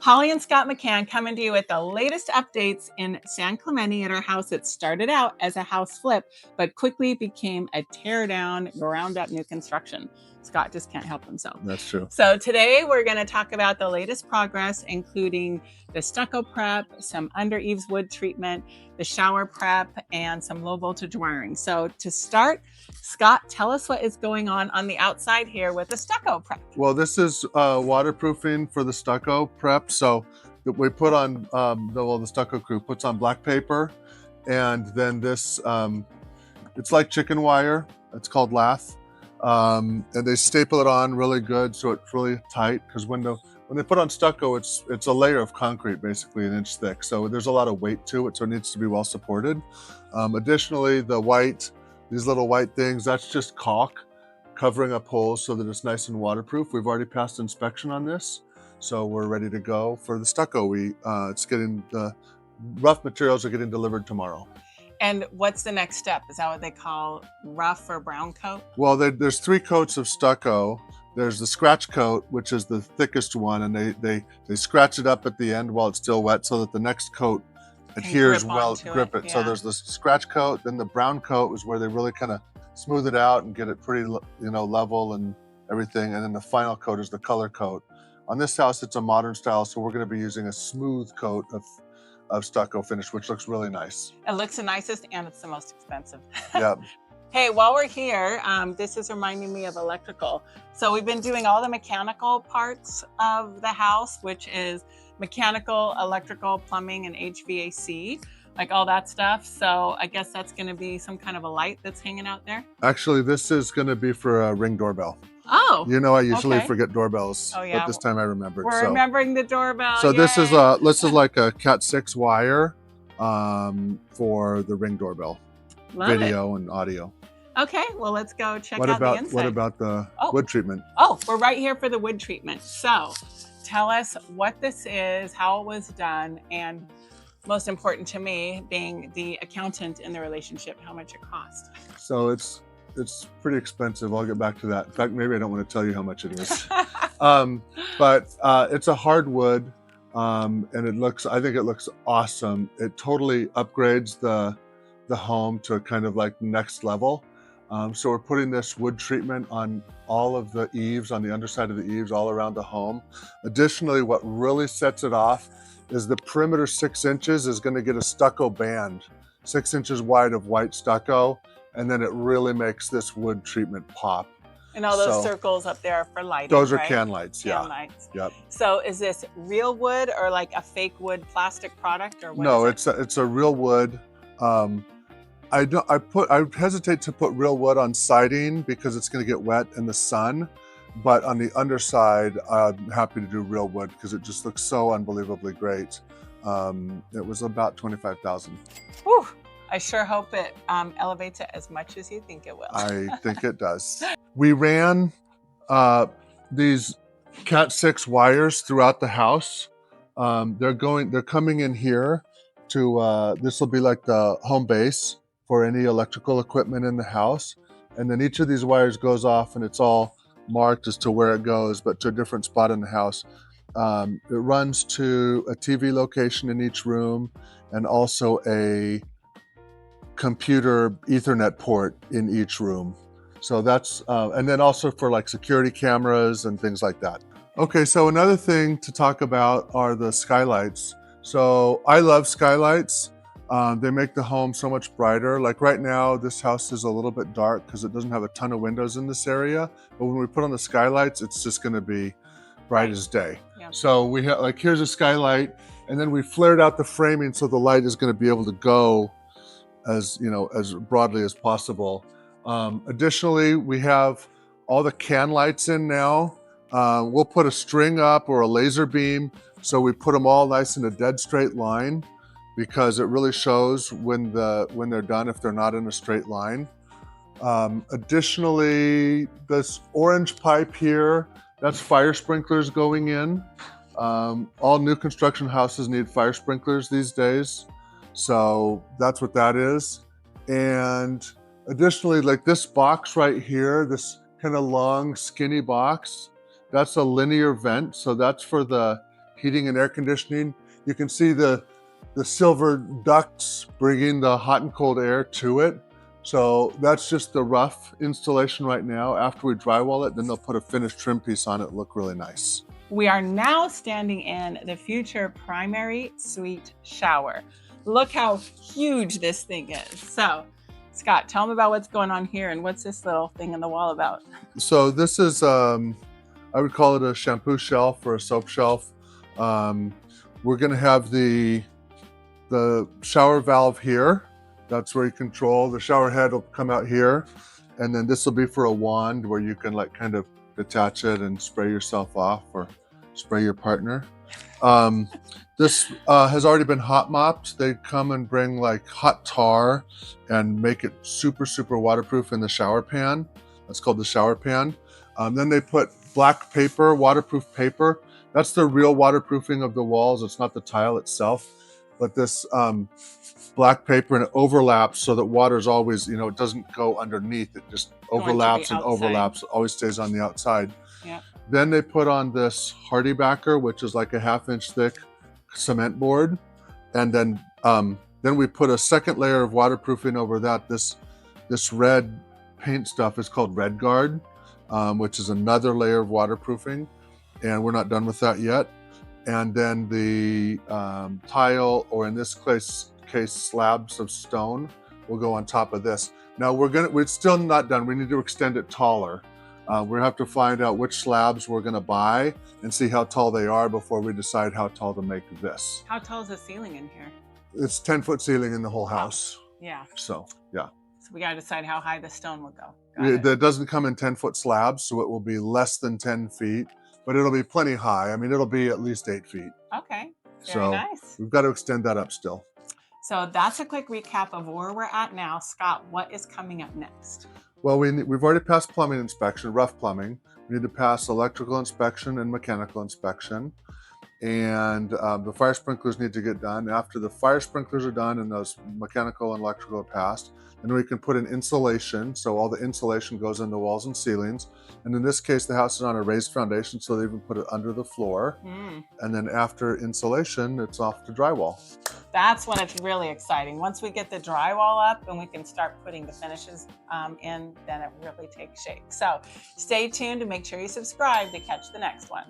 Holly and Scott McKhann coming to you with the latest updates in San Clemente at our house. It started out as a house flip, but quickly became a tear down, ground up new construction. Scott just can't help himself. That's true. So today we're going to talk about the latest progress, including the stucco prep, some under eaves wood treatment, the shower prep, and some low voltage wiring. So to start, Scott, tell us what is going on the outside here with the stucco prep. Well, this is waterproofing for the stucco prep. So we put on, the stucco crew puts on black paper, and then this, it's like chicken wire. It's called lath. And they staple it on really good, so it's really tight, because when they put on stucco, it's a layer of concrete, basically 1 inch thick. So there's a lot of weight to it, so it needs to be well supported. Additionally, these little white things, that's just caulk covering up holes so that it's nice and waterproof. We've already passed inspection on this, so we're ready to go for the stucco. The rough materials are getting delivered tomorrow. And what's the next step? Is that what they call rough or brown coat? Well, there's 3 coats of stucco. There's the scratch coat, which is the thickest one, and they scratch it up at the end while it's still wet so that the next coat adheres well, grip it. Yeah. So there's the scratch coat, then the brown coat is where they really kind of smooth it out and get it pretty, level and everything. And then the final coat is the color coat. On this house, it's a modern style, so we're going to be using a smooth coat of stucco finish, which looks really nice. It looks the nicest, and it's the most expensive. Yeah. Hey, while we're here, this is reminding me of electrical. So we've been doing all the mechanical parts of the house, which is mechanical, electrical, plumbing, and HVAC, like all that stuff. So I guess that's going to be some kind of a light that's hanging out there. Actually, this is going to be for a Ring doorbell. Oh, I usually forget doorbells. Oh, yeah. But this time I remembered. We're remembering the doorbell. So this is like a Cat 6 wire for the Ring doorbell. Video and audio. Okay, well, let's go check out the inside. What about the wood treatment? Oh, we're right here for the wood treatment. So tell us what this is, how it was done, and most important to me, being the accountant in the relationship, how much it cost. So it's pretty expensive. I'll get back to that. In fact, maybe I don't want to tell you how much it is. But it's a hardwood, and I think it looks awesome. It totally upgrades the home to kind of like next level. So we're putting this wood treatment on all of the eaves, on the underside of the eaves, all around the home. Additionally, what really sets it off is the perimeter 6 inches is going to get a stucco band, 6 inches wide of white stucco, and then it really makes this wood treatment pop. And all those circles up there are for lighting. Those are can lights, yeah. Can lights. Yep. So is this real wood or like a fake wood plastic product, or what? No, it's a real wood. I hesitate to put real wood on siding because it's going to get wet in the sun, but on the underside, I'm happy to do real wood because it just looks so unbelievably great. It was about $25,000. Whew. I sure hope it elevates it as much as you think it will. I think it does. We ran these Cat 6 wires throughout the house. They're coming in here to, this will be like the home base for any electrical equipment in the house. And then each of these wires goes off and it's all marked as to where it goes, but to a different spot in the house. It runs to a TV location in each room and also a computer Ethernet port in each room. So that's, and then also for like security cameras and things like that. Okay, so another thing to talk about are the skylights. So I love skylights. They make the home so much brighter. Like right now, this house is a little bit dark because it doesn't have a ton of windows in this area. But when we put on the skylights, it's just gonna be bright as day. Yeah. So we have, like, here's a skylight, and then we flared out the framing so the light is gonna be able to go as broadly as possible. Additionally, we have all the can lights in now. We'll put a string up or a laser beam, so we put them all nice in a dead straight line, because it really shows when they're done if they're not in a straight line. Additionally, this orange pipe here, that's fire sprinklers going in. All new construction houses need fire sprinklers these days. So that's what that is. And additionally, like this box right here, this kind of long, skinny box, that's a linear vent. So that's for the heating and air conditioning. You can see the silver ducts bringing the hot and cold air to it. So that's just the rough installation right now. After we drywall it, then they'll put a finished trim piece on it, look really nice. We are now standing in the future primary suite shower. Look how huge this thing is. So, Scott, tell them about what's going on here and what's this little thing in the wall about? So this is, I would call it a shampoo shelf or a soap shelf. We're gonna have the shower valve here. That's where you control. The shower head will come out here. And then this will be for a wand where you can like kind of detach it and spray yourself off or spray your partner. This has already been hot mopped. They come and bring like hot tar and make it super, super waterproof in the shower pan. That's called the shower pan. Then they put black paper, waterproof paper. That's the real waterproofing of the walls. It's not the tile itself, but this black paper, and it overlaps so that water's always, you know, it doesn't go underneath. It just overlaps and overlaps. It always stays on the outside. Yeah. Then they put on this hardy backer, which is like a 1/2 inch thick cement board. And then we put a second layer of waterproofing over that. This red paint stuff is called Red Guard, which is another layer of waterproofing. And we're not done with that yet. And then the tile, or in this case slabs of stone, will go on top of this. Now we're still not done. We need to extend it taller. We have to find out which slabs we're gonna buy and see how tall they are before we decide how tall to make this. How tall is the ceiling in here? It's 10-foot ceiling in the whole house. Yeah. So, yeah. So we gotta decide how high the stone will go. It doesn't come in 10-foot slabs, so it will be less than 10 feet, but it'll be plenty high. I mean, it'll be at least 8 feet. Okay, very So nice. we've got to extend that up still. So that's a quick recap of where we're at now. Scott, what is coming up next? Well, we've already passed plumbing inspection, rough plumbing. We need to pass electrical inspection and mechanical inspection. And the fire sprinklers need to get done. After the fire sprinklers are done and those mechanical and electrical are passed, then we can put in insulation. So all the insulation goes in the walls and ceilings. And in this case, the house is on a raised foundation, so they even put it under the floor. And then after insulation, it's off to drywall. That's when it's really exciting. Once we get the drywall up and we can start putting the finishes in, then it really takes shape. So stay tuned and make sure you subscribe to catch the next one.